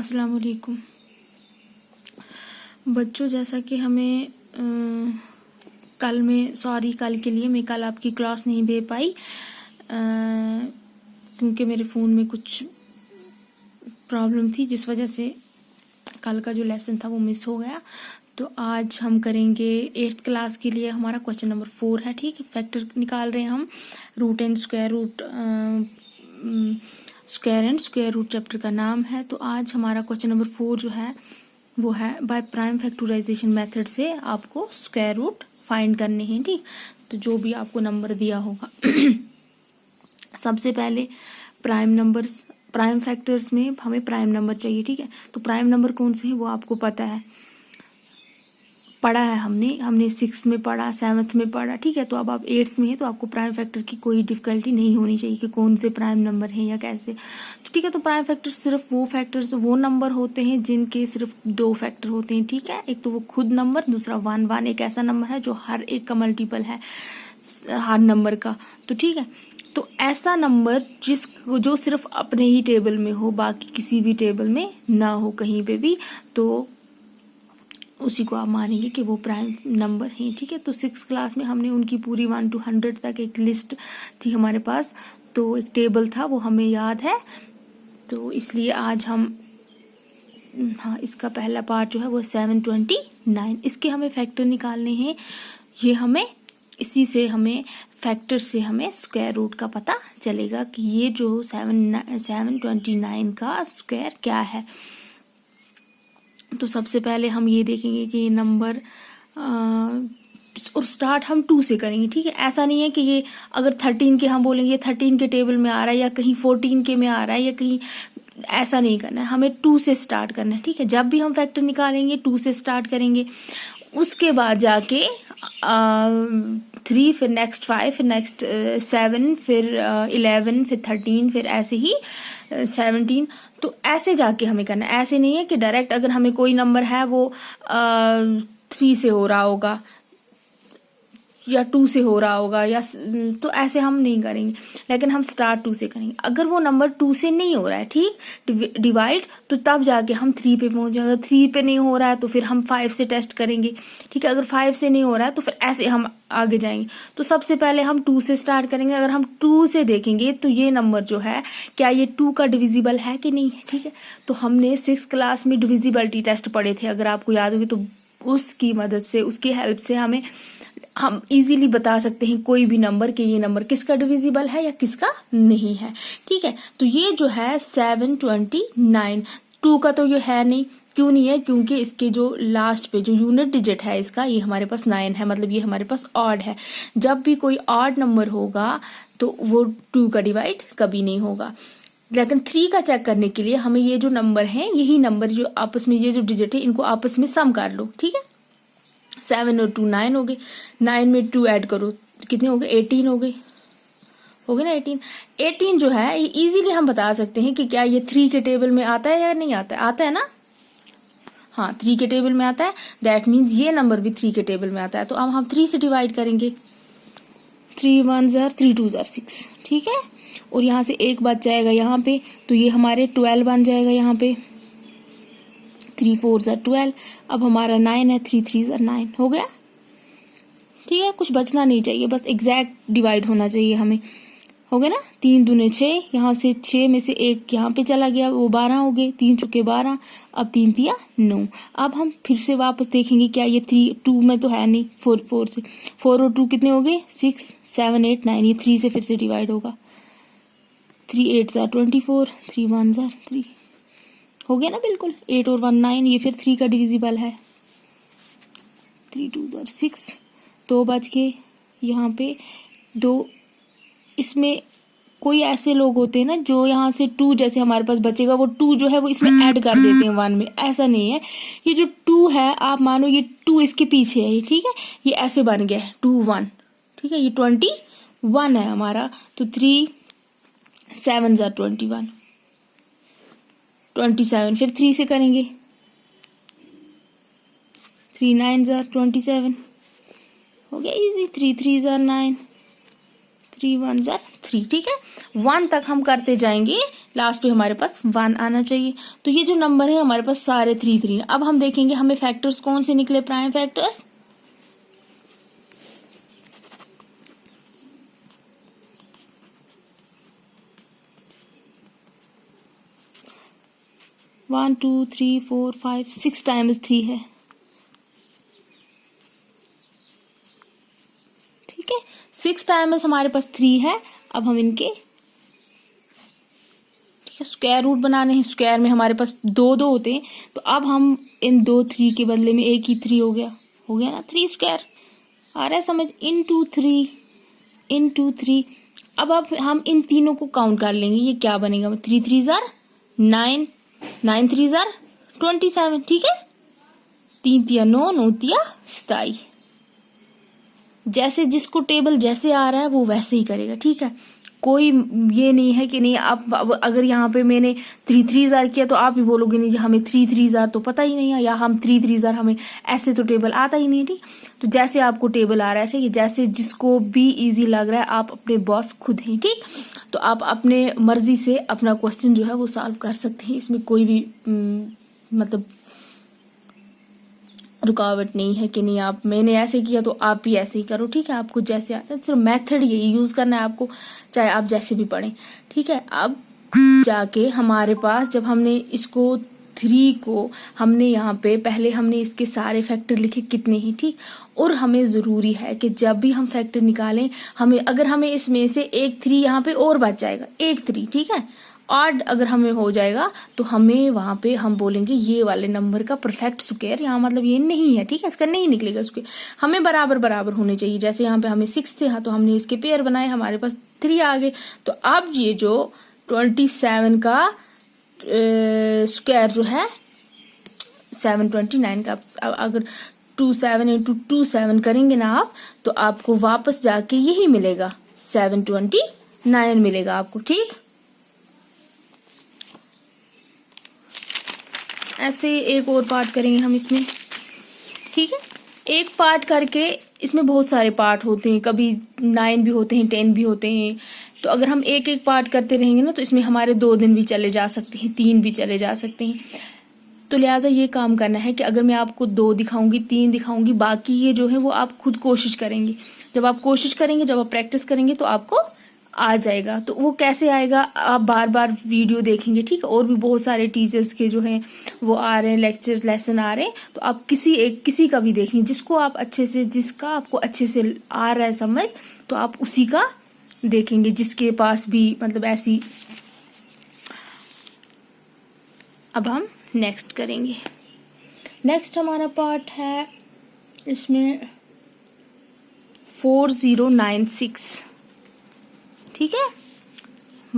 अस्सलाम वालेकुम बच्चों। जैसा कि हमें कल के लिए मैं कल आपकी क्लास नहीं दे पाई क्योंकि मेरे फ़ोन में कुछ प्रॉब्लम थी, जिस वजह से कल का जो लेसन था वो मिस हो गया। तो आज हम करेंगे 8th क्लास के लिए। हमारा क्वेश्चन नंबर 4 है। ठीक है, फैक्टर निकाल रहे हैं हम। Root and square root chapter का नाम है। तो आज हमारा क्वेश्चन नंबर 4 जो है वो है बाय प्राइम फैक्टराइजेशन मेथड से आपको स्क्वायर रूट फाइंड करने हैं। ठीक, तो जो भी आपको नंबर दिया होगा सबसे पहले प्राइम फैक्टर्स में हमें प्राइम नंबर चाहिए। ठीक है, तो प्राइम नंबर कौन से हैं वो आपको पता है, पढ़ा है हमने 6th में पढ़ा, 7th में पढ़ा। ठीक है, तो अब आप 8th में है तो आपको प्राइम फैक्टर की कोई डिफिकल्टी नहीं होनी चाहिए कि कौन से प्राइम नंबर हैं या कैसे। तो ठीक है, तो प्राइम फैक्टर सिर्फ वो नंबर होते हैं जिनके सिर्फ 2 फैक्टर होते हैं। ठीक है, एक तो वो खुद नंबर, दूसरा 1 एक ऐसा नंबर है जो हर एक का मल्टीपल है हर नंबर का। तो ठीक है, तो ऐसा नंबर जो सिर्फ अपने ही टेबल में हो, बाकी किसी भी टेबल में ना हो कहीं पे भी, तो उसी को आप मानेंगे कि वो प्राइम नंबर है। ठीक है, तो 6th क्लास में हमने उनकी पूरी 1 to 100 तक एक लिस्ट थी हमारे पास, तो एक टेबल था वो हमें याद है। तो इसलिए आज हम इसका पहला पार्ट जो है वो 729, इसके हमें फैक्टर निकालने हैं। ये हमें इसी से हमें फैक्टर से हमें स्क्वायर रूट का पता चलेगा कि ये जो 729 का स्क्वायर क्या है। तो सबसे पहले हम ये देखेंगे कि ये नंबर और स्टार्ट हम 2 से करेंगे। ठीक है, ऐसा नहीं है कि ये अगर 13 के हम बोलेंगे 13 के टेबल में आ रहा है या कहीं 14 के में आ रहा है या कहीं, ऐसा नहीं करना है, हमें 2 से स्टार्ट करना है। ठीक है, जब भी हम फैक्टर निकालेंगे 2 से स्टार्ट करेंगे, उसके बाद जाके 3, फिर नेक्स्ट 5, फिर नेक्स्ट 7, फिर 11, फिर 13, फिर ऐसे ही 17। तो ऐसे जाके हमें करना है। ऐसे नहीं है कि डायरेक्ट अगर हमें कोई नंबर है वो 3 से हो रहा होगा या 2 से हो रहा होगा या, तो ऐसे हम नहीं करेंगे, लेकिन हम स्टार्ट 2 से करेंगे। अगर वो नंबर 2 से नहीं हो रहा है, ठीक, डिवाइड, तो तब जाके हम 3 पे पहुंचेंगे। अगर 3 पे नहीं हो रहा है तो फिर हम 5 से टेस्ट करेंगे। ठीक है, अगर 5 से नहीं हो रहा है तो फिर ऐसे हम आगे जाएंगे। तो सबसे पहले हम 2 से स्टार्ट करेंगे। अगर हम 2 से देखेंगे तो ये नंबर जो है, क्या ये 2 का डिविजिबल है कि नहीं है। ठीक है, तो हमने 6th क्लास में डिविजिबिलिटी टेस्ट पढ़े थे, अगर आपको याद होगी, तो उसकी मदद से, उसकी हेल्प से हम इजीली बता सकते हैं कोई भी नंबर कि ये नंबर किसका डिविजिबल है या किसका नहीं है। ठीक है, तो ये जो है 729, 2 का तो ये है नहीं। क्यों नहीं है? क्योंकि इसके जो लास्ट पे जो यूनिट डिजिट है इसका, ये हमारे पास 9 है, मतलब ये हमारे पास ऑड है। जब भी कोई ऑड नंबर होगा तो वो 2 का डिवाइड कभी नहीं होगा। लेकिन 3 का चेक करने के लिए हमें ये जो नंबर है, यही नंबर जो आपस में, ये जो डिजिट है, इनको आपस में सम कर लो। ठीक है, 7 और 2 9 हो गए, 9 में 2 ऐड करो, कितने हो गए? 18 हो गए ना। 18 जो है ये इजीली हम बता सकते हैं कि क्या ये 3 के टेबल में आता है या नहीं आता है। आता है ना? हाँ, 3 के टेबल में आता है। दैट मीन्स ये नंबर भी 3 के टेबल में आता है। तो अब हम 3 से डिवाइड करेंगे। 3 1 3 2 6। ठीक है, और यहाँ से 1 बच जाएगा यहाँ पे, तो ये हमारे 12 बन जाएगा यहाँ पे। 3 4 12। अब हमारा 9 है, 3 3 9 हो गया। ठीक है, कुछ बचना नहीं चाहिए, बस एग्जैक्ट डिवाइड होना चाहिए हमें। हो गया ना? 3 दूने 6, यहाँ से 6 में से 1 यहाँ पे चला गया, वो 12 हो गए। 3 चुके 12, अब 3 तिया 9। अब हम फिर से वापस देखेंगे, क्या ये 2 में तो है नहीं, 4 से 4 और 2 कितने हो गए? 6 7 8 9। ये 3 से फिर से डिवाइड होगा। 3 8 24, 3 1 3 हो गया ना? बिल्कुल। 8 और 1 9, ये फिर 3 का डिविजिबल है। 3 2 6, 2 बच के यहाँ पे 2। इसमें कोई ऐसे लोग होते हैं ना जो यहाँ से 2 जैसे हमारे पास बचेगा, वो 2 जो है वो इसमें ऐड कर देते हैं 1 में। ऐसा नहीं है, ये जो 2 है, आप मानो ये 2 इसके पीछे है। ठीक है, ये ऐसे बन गया है 2 1। ठीक है, ये 21 है हमारा। तो 3 7 21, 27। फिर 3 से करेंगे, 3 9 27 हो गया इजी। 3 3 9, 3 1 3, ठीक है। 1 तक हम करते जाएंगे, लास्ट पे हमारे पास 1 आना चाहिए। तो ये जो नंबर है हमारे पास सारे 3 3। अब हम देखेंगे हमें फैक्टर्स कौन से निकले, प्राइम फैक्टर्स। वन 2 3 4 5 6 टाइम्स 3 है, ठीक है। 6 टाइम्स हमारे पास 3 है। अब हम इनके, ठीक है, स्क्वायर रूट बनाने हैं। स्क्वायर में हमारे पास 2 2 होते हैं, तो अब हम इन 2 3 के बदले में एक ही 3 हो गया ना, 3 स्क्वायर आ रहा है समझ, इनटू 3 इनटू 3। अब हम इन तीनों को काउंट कर लेंगे, ये क्या बनेगा, 3 3 9, 9 3 27, ठीक है। 3 तिया 9, 9 तिया 27। जैसे जिसको टेबल जैसे आ रहा है वो वैसे ही करेगा, ठीक है। कोई ये नहीं है कि नहीं आप अगर यहाँ पे मैंने 3 3 किया तो आप भी बोलोगे नहीं हमें 3 3 तो पता ही नहीं है, या हम 3 3 हमें ऐसे तो टेबल आता ही नहीं, ठीक। तो जैसे आपको टेबल आ रहा है, ठीक है, जैसे जिसको भी इजी लग रहा है, आप अपने बॉस खुद हैं, ठीक। तो आप अपने मर्जी से अपना क्वेश्चन जो है वो सॉल्व कर सकते हैं, इसमें कोई भी मतलब रुकावट नहीं है कि नहीं आप मैंने ऐसे किया तो आप भी ऐसे ही करो, ठीक है। आपको जैसे आता है सिर्फ मेथड यही यूज करना है आपको, चाहे आप जैसे भी पढ़ें, ठीक है। अब जाके हमारे पास जब हमने इसको 3 को हमने यहाँ पे पहले हमने इसके सारे फैक्टर लिखे कितने ही, ठीक। और हमें जरूरी है कि जब भी हम फैक्टर निकालें, हमें अगर हमें इसमें से एक 3 यहाँ पे और बच जाएगा, एक 3, ठीक है, ऑड अगर हमें हो जाएगा तो हमें वहां पे हम बोलेंगे ये वाले नंबर का परफेक्ट स्क्वायर, यहाँ मतलब ये नहीं है, ठीक है, इसका नहीं निकलेगा स्क्वायर। हमें बराबर बराबर होने चाहिए। जैसे यहाँ पे हमें 6 थे, हाँ, तो हमने इसके पेयर बनाए, हमारे पास 3 आ गए। तो अब ये जो 27 का स्क्वायर जो है 729 का, अगर 27 इंटू 27 करेंगे ना आप, तो आपको वापस जाके यही मिलेगा, 729 मिलेगा आपको, ठीक। ऐसे एक और पार्ट करेंगे हम इसमें, ठीक है। एक पार्ट करके इसमें बहुत सारे पार्ट होते हैं, कभी 9 भी होते हैं, 10 भी होते हैं। तो अगर हम एक एक पार्ट करते रहेंगे ना तो इसमें हमारे 2 दिन भी चले जा सकते हैं, 3 भी चले जा सकते हैं। तो लिहाजा ये काम करना है कि अगर मैं आपको 2 दिखाऊंगी, 3 दिखाऊंगी, बाकी ये जो है वो आप खुद कोशिश करेंगे। जब आप कोशिश करेंगे, जब आप प्रैक्टिस करेंगे तो आपको आ जाएगा। तो वो कैसे आएगा, आप बार बार वीडियो देखेंगे, ठीक है। और भी बहुत सारे टीचर्स के जो हैं वो आ रहे हैं, लेक्चर लेसन आ रहे हैं, तो आप किसी का भी देखेंगे, जिसको आप अच्छे से, जिसका आपको अच्छे से आ रहा है समझ, तो आप उसी का देखेंगे, जिसके पास भी मतलब ऐसी। अब हम नेक्स्ट करेंगे। नेक्स्ट हमारा पार्ट है इसमें 4096, ठीक है।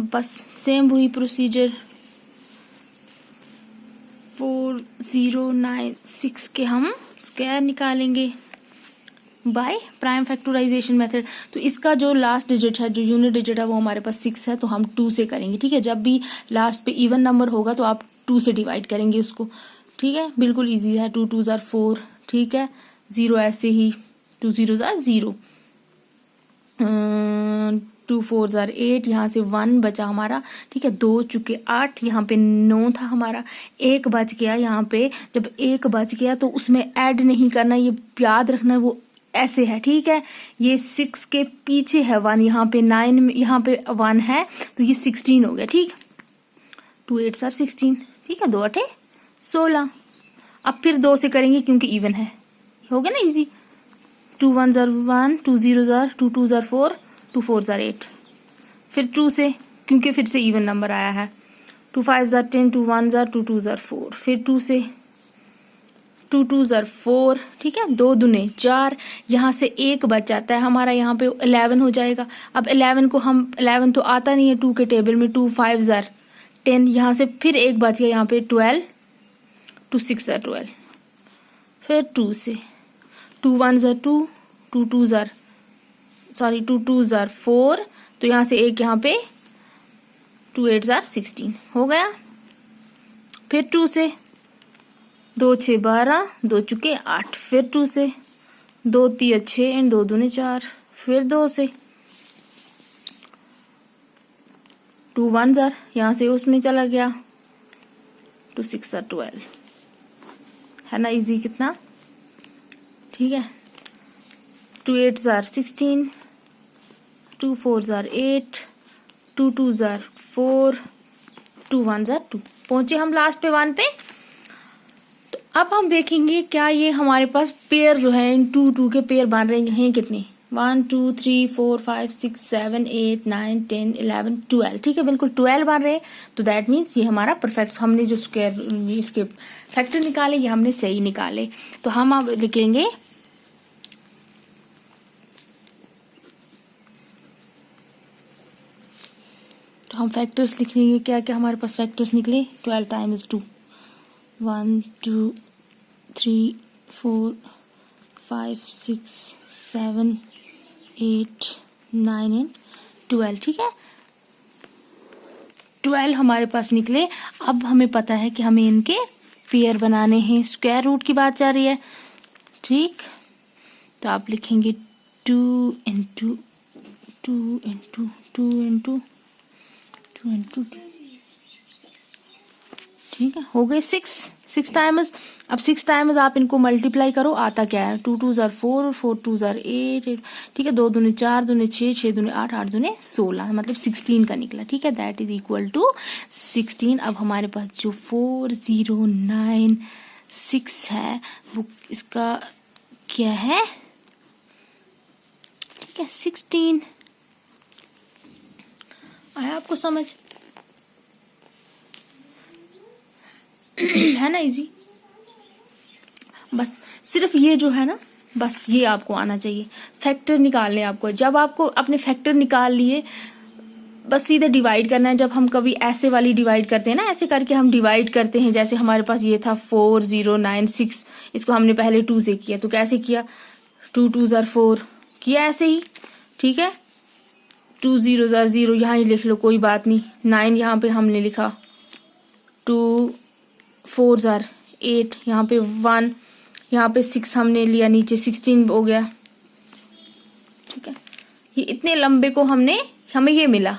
बस सेम वही प्रोसीजर 4096 के हम स्क्वायर निकालेंगे बाय प्राइम फैक्टराइजेशन मेथड। तो इसका जो लास्ट डिजिट है, जो यूनिट डिजिट है, वो हमारे पास 6 है, तो हम 2 से करेंगे, ठीक है। जब भी लास्ट पे इवन नंबर होगा तो आप 2 से डिवाइड करेंगे उसको, ठीक है। बिल्कुल इजी है। 2 2 4, ठीक है। 0 ऐसे ही, 2 0 0, 2 4 8, यहाँ से 1 बचा हमारा, ठीक है। 2 चुके 8, यहाँ पे 9 था हमारा, 1 बच गया यहाँ पे। जब 1 बच गया तो उसमें ऐड नहीं करना, ये याद रखना, वो ऐसे है, ठीक है। ये 6 के पीछे है 1, यहाँ पे 9, यहाँ पे 1 है, तो ये 16 हो गया, ठीक। 2 8 16, ठीक है। 2 8 16। अब फिर 2 से करेंगे क्योंकि इवन है, हो गया ना इजी। 2 1 1, 2 0 2 2 4, 2 4 8। फिर 2 से, क्योंकि फिर से इवन नंबर आया है। 2 5 10, 2 1 2 2 4। फिर 2 से 2 2 4, ठीक है। 2 दूने 4, यहाँ से 1 बच जाता है हमारा, यहाँ पे 11 हो जाएगा। अब 11 को हम, 11 तो आता नहीं है 2 के टेबल में। 2 5 10, यहाँ से फिर 1 बच गया, यहाँ पे 12, 2 6 12। फिर 2 से 2 1 2, 2 2 2 2 4, तो यहाँ से 1 यहाँ पे 2 8 16 हो गया। फिर 2 से 2 6 12, 2 चुके 8। फिर 2 से 2 3 6 एंड 2 दूने 4। फिर 2 से 2 1 जार, यहाँ से उसमें चला गया, 2 6 जार 12, है ना इजी कितना, ठीक है। 2 8 जार 16, 2 4 जार 8, 2 2 जार 4, 2 1 जार 2। पहुंचे हम लास्ट पे 1 पे। तो अब हम देखेंगे क्या ये हमारे पास पेयर जो है इन 2 2 के पेयर बन रहे हैं कितने, 1 2 3 4 5 6 7 8 9 10 11 12, ठीक है, बिल्कुल 12 बन रहे हैं। तो दैट मीन्स ये हमारा परफेक्ट, हमने जो स्क्वायर इसके फैक्टर निकाले ये हमने सही निकाले। तो हम अब लिखेंगे तो हम फैक्टर्स लिख लेंगे, क्या क्या हमारे पास फैक्टर्स निकले, 12 टाइम्स 2, 1 2 3 4 5 6 7 8 9 एंड 12, ठीक है, 12 हमारे पास निकले। अब हमें पता है कि हमें इनके पेयर बनाने हैं, स्क्वायर रूट की बात जा रही है, ठीक। तो आप लिखेंगे 2 इंटू 2 इंटू 2 इंटू 2 इंटू 2, ठीक है, हो गए 6 टाइम्स। अब 6 टाइम्स आप इनको मल्टीप्लाई करो, आता क्या है, 2 2 जार 4, 4 2 जार 8, ठीक है, 2 दूने 4, दूने 6, 6 दूने 8, 8 दूने 16, मतलब 16 का निकला, ठीक है, दैट इज इक्वल टू 16। अब हमारे पास जो 4096 है वो इसका क्या है, ठीक है, 16। आया आपको समझ, है ना इजी। बस सिर्फ ये जो है ना, बस ये आपको आना चाहिए, फैक्टर निकालने आपको। जब आपको अपने फैक्टर निकाल लिए, बस सीधे डिवाइड करना है। जब हम कभी ऐसे वाली डिवाइड करते हैं ना, ऐसे करके हम डिवाइड करते हैं, जैसे हमारे पास ये था 4096, इसको हमने पहले 2 से किया, तो कैसे किया, 2 2 जार 4 किया ऐसे ही, ठीक है, 2 0 जार 0 यहाँ ही लिख लो, कोई बात नहीं, 9 यहाँ पे हमने लिखा, 2 4 जार 8, यहाँ पे 1, यहाँ पे 6 हमने लिया, नीचे 16 हो गया, ठीक है। ये इतने लंबे को हमें ये मिला,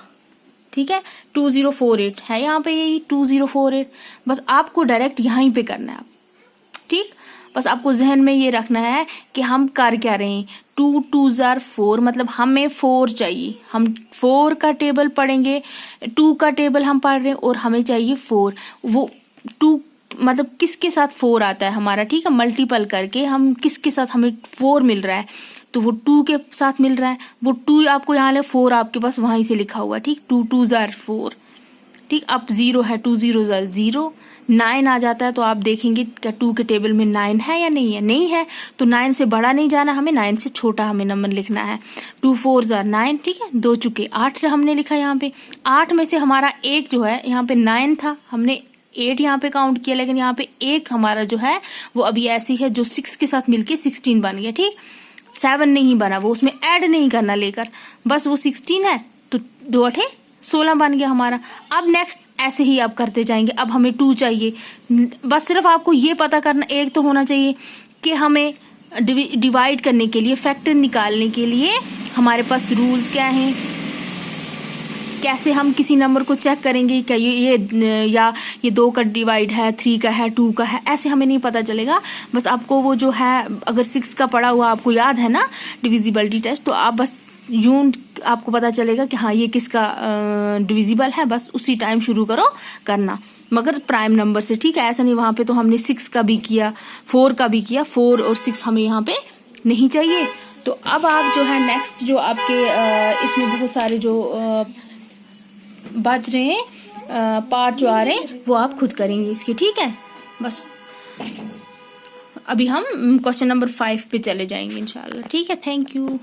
ठीक है, 2048 है यहाँ पे, यही 2048। बस आपको डायरेक्ट यहीं पे करना है आप, ठीक। बस आपको जहन में ये रखना है कि हम कर क्या रहे हैं, 2 2 जार 4, मतलब हमें 4 चाहिए, हम 4 का टेबल पढ़ेंगे, 2 का टेबल हम पढ़ रहे हैं और हमें चाहिए 4। वो 2 मतलब किसके साथ 4 आता है हमारा, ठीक है, मल्टीपल करके हम किसके साथ हमें 4 मिल रहा है, तो वो 2 के साथ मिल रहा है, वो 2 आपको यहाँ ले, 4 आपके पास वहीं से लिखा हुआ, ठीक, 2 2 जार 4, ठीक। अब 0 है, 2 0 जार 0, 9 आ जाता है, तो आप देखेंगे क्या 2 के टेबल में 9 है या नहीं है, नहीं है, तो 9 से बड़ा नहीं जाना, हमें 9 से छोटा हमें नंबर लिखना है। 2 4 जार 9, ठीक है, 2 चुके 8 हमने लिखा यहाँ पे, 8 में से हमारा एक जो है यहाँ पे 9 था, हमने 8 यहाँ पे काउंट किया, लेकिन यहाँ पे एक हमारा जो है वो अभी ऐसी है जो 6 के साथ मिलके 16 बन गया, ठीक, 7 नहीं बना, वो उसमें ऐड नहीं करना लेकर, बस वो 16 है, तो 2 8 16 बन गया हमारा। अब नेक्स्ट ऐसे ही आप करते जाएंगे। अब हमें 2 चाहिए, बस सिर्फ आपको ये पता करना, एक तो होना चाहिए कि हमें डिवाइड करने के लिए, फैक्टर निकालने के लिए हमारे पास रूल्स क्या हैं, कैसे हम किसी नंबर को चेक करेंगे, क्या ये 2 का डिवाइड है, 3 का है, 2 का है, ऐसे हमें नहीं पता चलेगा। बस आपको वो जो है, अगर 6 का पढ़ा हुआ आपको याद है ना, डिविजिबिलिटी टेस्ट, तो आप बस यूं आपको पता चलेगा कि हाँ ये किसका डिविजिबल है, बस उसी टाइम शुरू करो करना, मगर प्राइम नंबर से, ठीक है, ऐसा नहीं वहां पे तो हमने 6 का भी किया, 4 का भी किया, 4 और 6 हमें यहाँ पे नहीं चाहिए। तो अब आप जो है नेक्स्ट जो आपके इसमें बहुत सारे जो बच रहे हैं पार्ट जो आ रहे हैं वो आप खुद करेंगे इसके, ठीक है। बस अभी हम क्वेश्चन नंबर 5 पे चले जाएंगे इंशाल्लाह, ठीक है। Thank you.